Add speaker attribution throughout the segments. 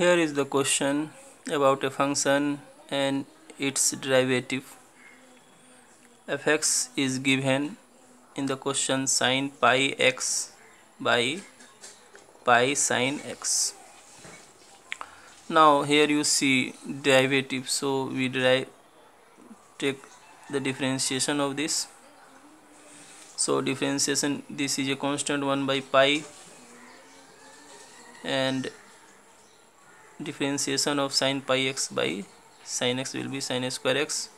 Speaker 1: Here is the question about a function and its derivative. Fx is given in the question sin pi x by pi sin x. Now here you see derivative, so we take the differentiation of this. So differentiation, this is a constant 1 by pi, and differentiation of sin pi x by sin x will be sin square x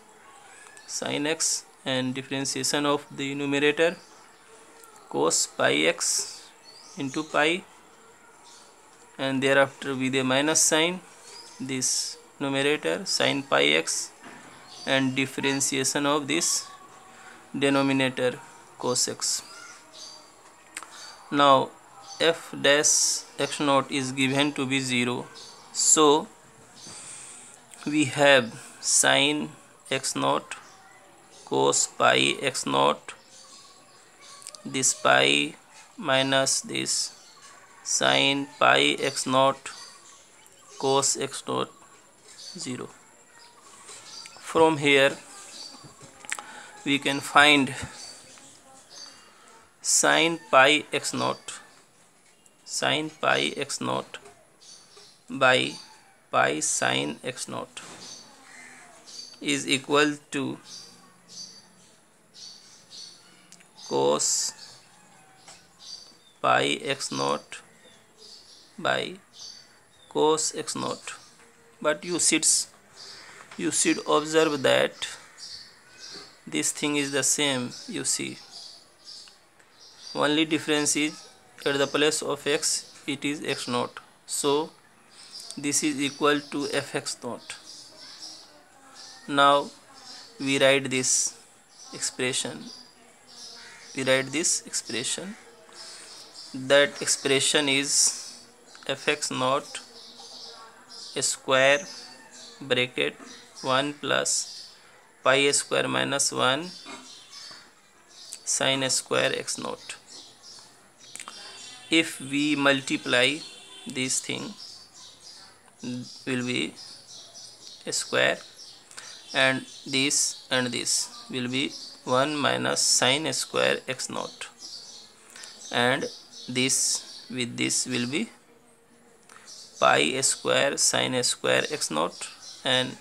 Speaker 1: sin x, and differentiation of the numerator cos pi x into pi, and thereafter with a minus sign this numerator sin pi x, and differentiation of this denominator cos x. Now f dash x naught is given to be 0, so we have sin x naught cos pi x naught, this pi minus this sin pi x naught cos x naught 0. From here we can find sin pi x naught by pi sin x naught is equal to cos pi x naught by cos x naught. But you should observe that this thing is the same. You see, only difference is at the place of x it is x naught, so this is equal to fx naught. Now we write this expression. That expression is fx naught square bracket 1 plus pi square minus 1 sin square x naught. If we multiply this thing, will be a square, and this will be 1 minus sin square x naught, and this with this will be pi square sin square x naught, and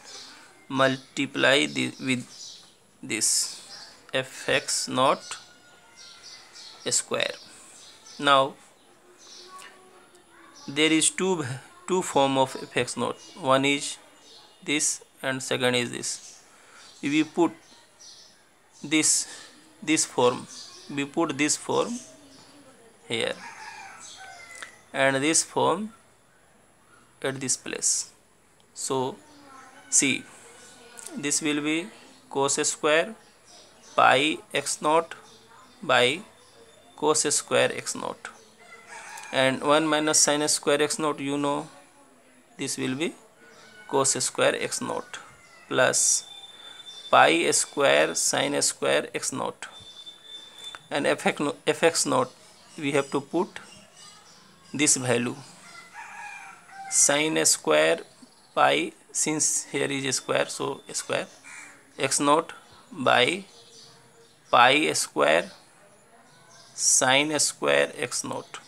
Speaker 1: multiply with this fx naught square. Now there is two form of fx naught. One is this and second is this. If we put this form, we put this form here and this form at this place. So see, this will be cos square pi x naught by cos square x naught, and 1 minus sin square x naught, you know, this will be cos square x naught plus pi square sin square x naught, and fx naught we have to put this value sin square pi, since here is a square, so a square x naught by pi square sin square x naught.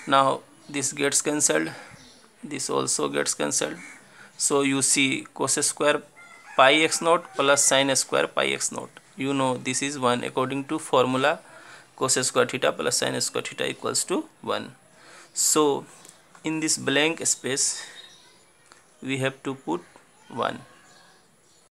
Speaker 1: Now this gets cancelled, this also gets cancelled, so you see cos square pi x naught plus sin square pi x naught, you know this is 1 according to formula cos square theta plus sin square theta equals to 1. So in this blank space we have to put 1.